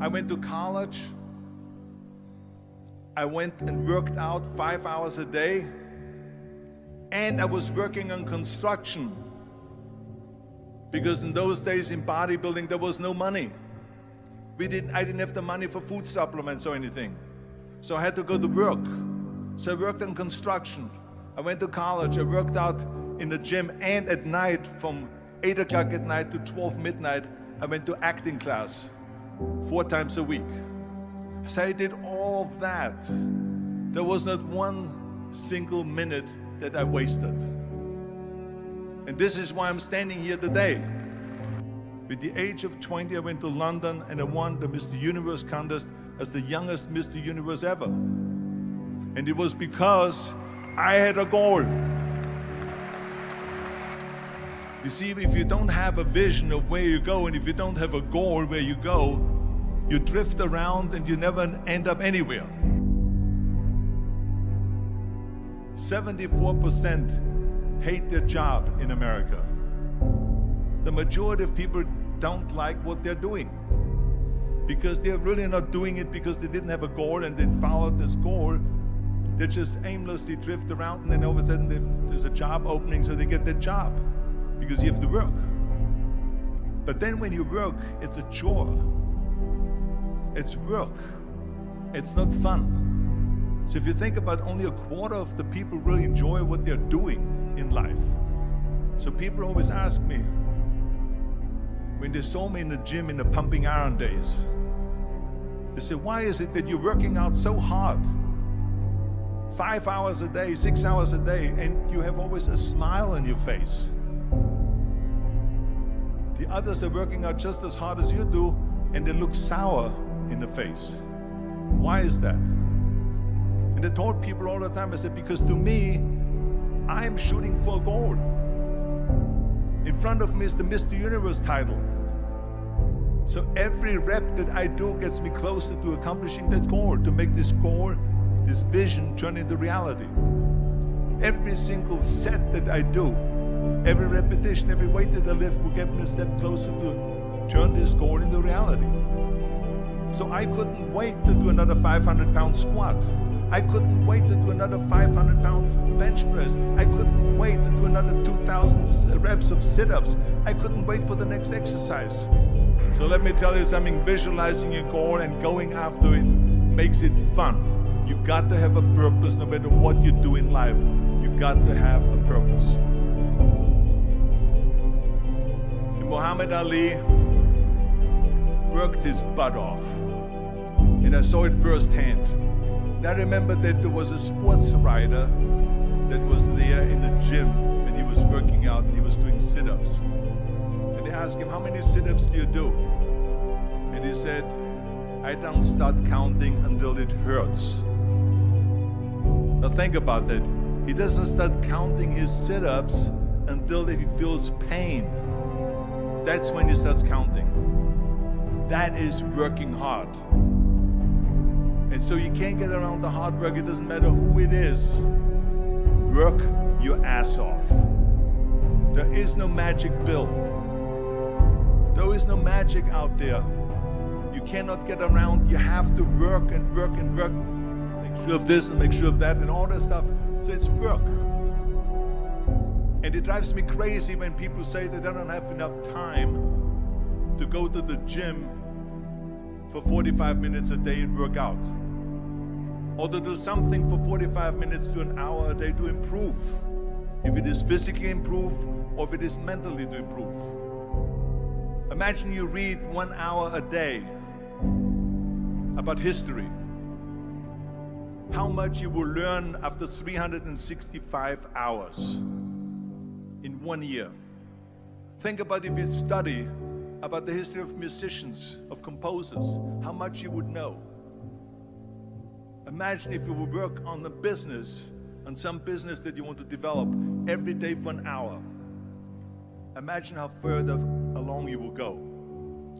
I went to college. I went and worked out 5 hours a day, and I was working on construction, because in those days in bodybuilding there was no money. I didn't have the money for food supplements or anything, so I had to go to work. So I worked on construction. I went to college. I worked out in the gym, and at night from 8 o'clock at night to 12 midnight, I went to acting class 4 times a week. So I did all of that. There was not one single minute that I wasted. And this is why I'm standing here today. With the age of 20, I went to London and I won the Mr. Universe contest as the youngest Mr. Universe ever. And it was because I had a goal. You see, if you don't have a vision of where you go, and if you don't have a goal where you go, you drift around and you never end up anywhere. 74% hate their job in America. The majority of people don't like what they're doing because they're really not doing it because they didn't have a goal and they followed this goal. They just aimlessly drift around, and then all of a sudden there's a job opening, so they get that job because you have to work. But then when you work, it's a chore. It's work. It's not fun. So if you think about, only a quarter of the people really enjoy what they're doing in life. So people always ask me, when they saw me in the gym in the pumping iron days, they say, why is it that you're working out so hard? 5 hours a day, 6 hours a day, and you have always a smile on your face. The others are working out just as hard as you do, and they look sour in the face. Why is that? And I told people all the time, I said, because to me, I'm shooting for a goal. In front of me is the Mr. Universe title. So every rep that I do gets me closer to accomplishing that goal, to make this goal, this vision, turn into reality. Every single set that I do, every repetition, every weight that I lift will get me a step closer to turn this goal into reality. So I couldn't wait to do another 500-pound squat. I couldn't wait to do another 500-pound bench press. I couldn't wait to do another 2,000 reps of sit-ups. I couldn't wait for the next exercise. So let me tell you something, visualizing your goal and going after it makes it fun. You got to have a purpose no matter what you do in life. You got to have a purpose. And Muhammad Ali worked his butt off. And I saw it firsthand. And I remember that there was a sports writer that was there in the gym when he was working out and he was doing sit-ups. And they asked him, how many sit-ups do you do? And he said, I don't start counting until it hurts. Now think about that. He doesn't start counting his sit-ups until he feels pain. That's when he starts counting. That is working hard. And so you can't get around the hard work. It doesn't matter who it is. Work your ass off. There is no magic pill. There is no magic out there. You cannot get around. You have to work and work and work. Make sure of this and make sure of that and all that stuff. So it's work. And it drives me crazy when people say that they don't have enough time to go to the gym for 45 minutes a day and work out. Or to do something for 45 minutes to an hour a day to improve. If it is physically improve or if it is mentally to improve. Imagine you read 1 hour a day about history. How much you will learn after 365 hours in 1 year. Think about if you study about the history of musicians, of composers, how much you would know. Imagine if you would work on a business, on some business that you want to develop every day for an hour. Imagine how further along you will go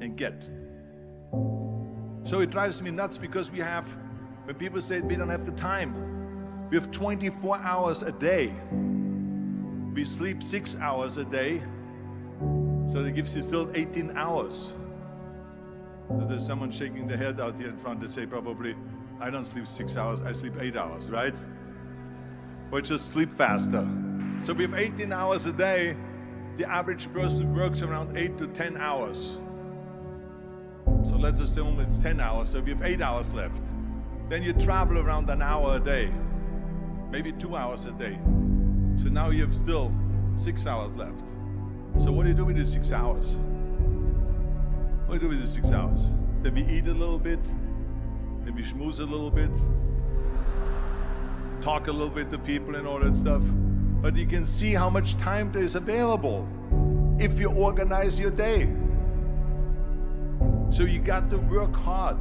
and get. So it drives me nuts because when people say we don't have the time, we have 24 hours a day. We sleep 6 hours a day, so that gives you still 18 hours. There's someone shaking their head out here in front. They say probably, I don't sleep 6 hours, I sleep 8 hours, right? Or just sleep faster. So we have 18 hours a day. The average person works around 8 to 10 hours. So let's assume it's 10 hours, so we have 8 hours left. Then you travel around an hour a day, maybe 2 hours a day. So now you have still 6 hours left. So what do you do with these 6 hours? What do you do with these 6 hours? Then we eat a little bit, then we schmooze a little bit, talk a little bit to people and all that stuff. But you can see how much time there is available if you organize your day. So you got to work hard.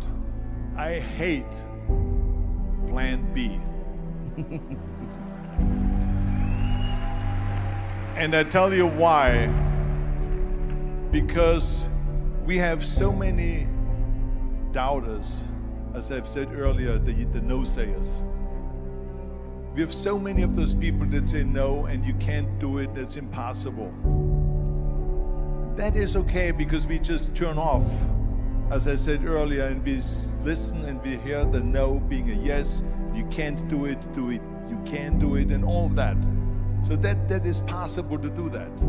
I hate plan B. And I tell you why. Because we have so many doubters, as I've said earlier, the no-sayers. We have so many of those people that say no and you can't do it, that's impossible. That is okay because we just turn off, as I said earlier, and we listen and we hear the no being a yes. You can't do it, you can do it, and all of that. So that is possible to do that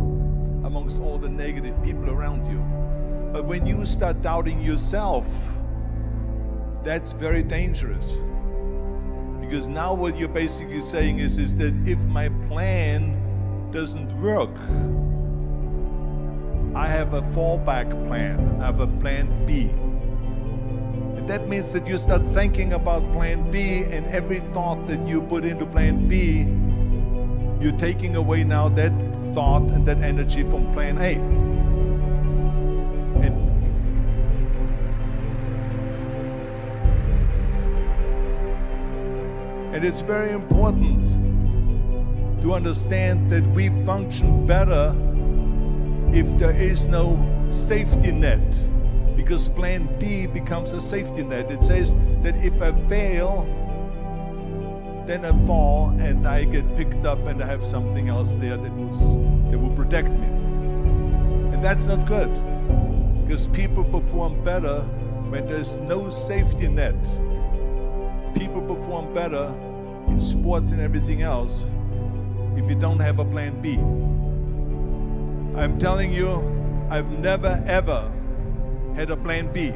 amongst all the negative people around you. But when you start doubting yourself, that's very dangerous. Because now what you're basically saying is that if my plan doesn't work, I have a fallback plan, I have a plan B. And that means that you start thinking about plan B, and every thought that you put into plan B, you're taking away now that thought and that energy from plan A. And it's very important to understand that we function better if there is no safety net, because plan B becomes a safety net. It says that if I fail, then I fall and I get picked up and I have something else there that will protect me. And that's not good, because people perform better when there's no safety net. People perform better in sports and everything else if you don't have a plan B. I'm telling you, I've never ever had a plan B.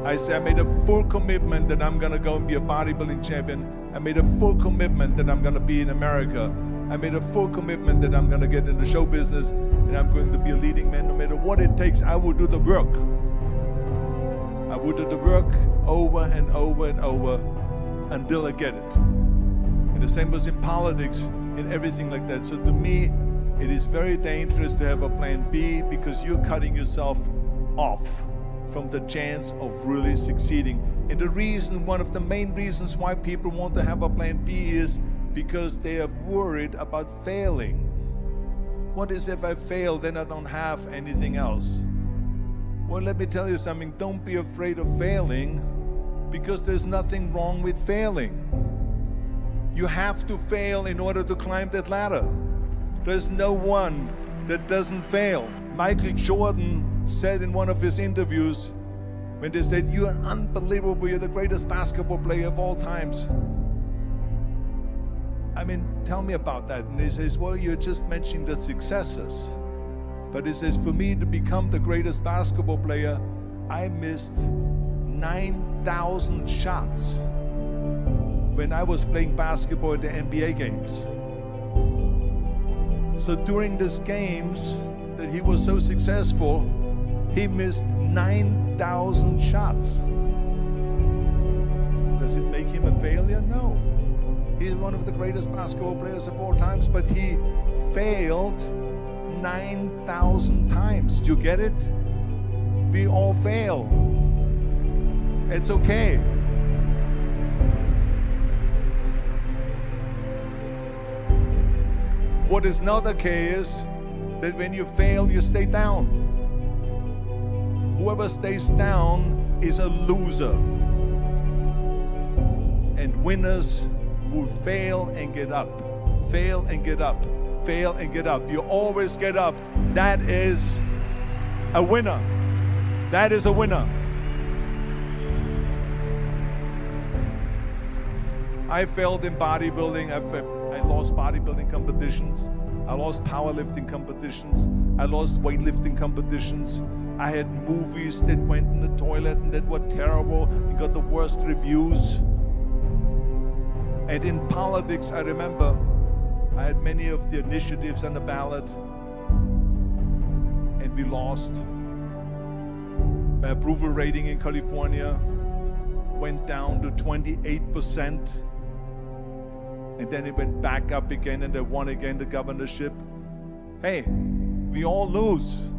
I made a full commitment that I'm gonna go and be a bodybuilding champion. I made a full commitment that I'm gonna be in America. I made a full commitment that I'm gonna get in the show business and I'm going to be a leading man. No matter what it takes, I will do the work. I will do the work over and over and over until I get it. And the same was in politics, in everything like that. So to me, it is very dangerous to have a plan B, because you're cutting yourself off from the chance of really succeeding. And the reason, one of the main reasons why people want to have a plan B is because they are worried about failing. What is if I fail, then I don't have anything else? Well, let me tell you something. Don't be afraid of failing, because there's nothing wrong with failing. You have to fail in order to climb that ladder. There's no one that doesn't fail. Michael Jordan said in one of his interviews, when they said, "You're unbelievable, you're the greatest basketball player of all times." I mean, tell me about that. And he says, "Well, you're just mentioning the successes." But he says, for me to become the greatest basketball player, I missed 9,000 shots when I was playing basketball at the NBA games. So during these games that he was so successful, he missed 9,000 shots. Does it make him a failure? No. He's one of the greatest basketball players of all times, but he failed 9,000 times. Do you get it? We all fail. It's okay. What is not okay is that when you fail, you stay down. Whoever stays down is a loser. And winners will fail and get up. Fail and get up. Fail and get up. You always get up. That is a winner. That is a winner. I failed in bodybuilding. I lost bodybuilding competitions. I lost powerlifting competitions. I lost weightlifting competitions. I had movies that went in the toilet and that were terrible and got the worst reviews. And in politics, I remember I had many of the initiatives on the ballot, and we lost. My approval rating in California went down to 28%, and then it went back up again, and I won again the governorship. Hey, we all lose.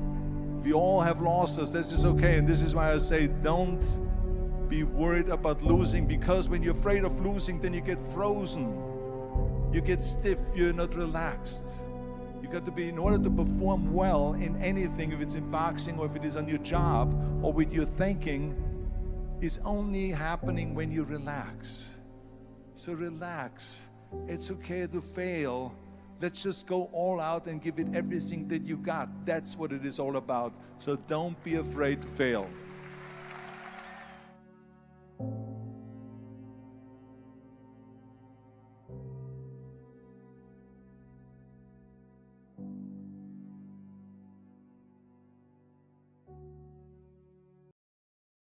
We all have losses. This is okay, and this is why I say don't be worried about losing, because when you're afraid of losing, then you get frozen. You get stiff, you're not relaxed. You got to be, in order to perform well in anything, if it's in boxing or if it is on your job or with your thinking, is only happening when you relax. So relax. It's okay to fail. Let's just go all out and give it everything that you got. That's what it is all about. So don't be afraid to fail.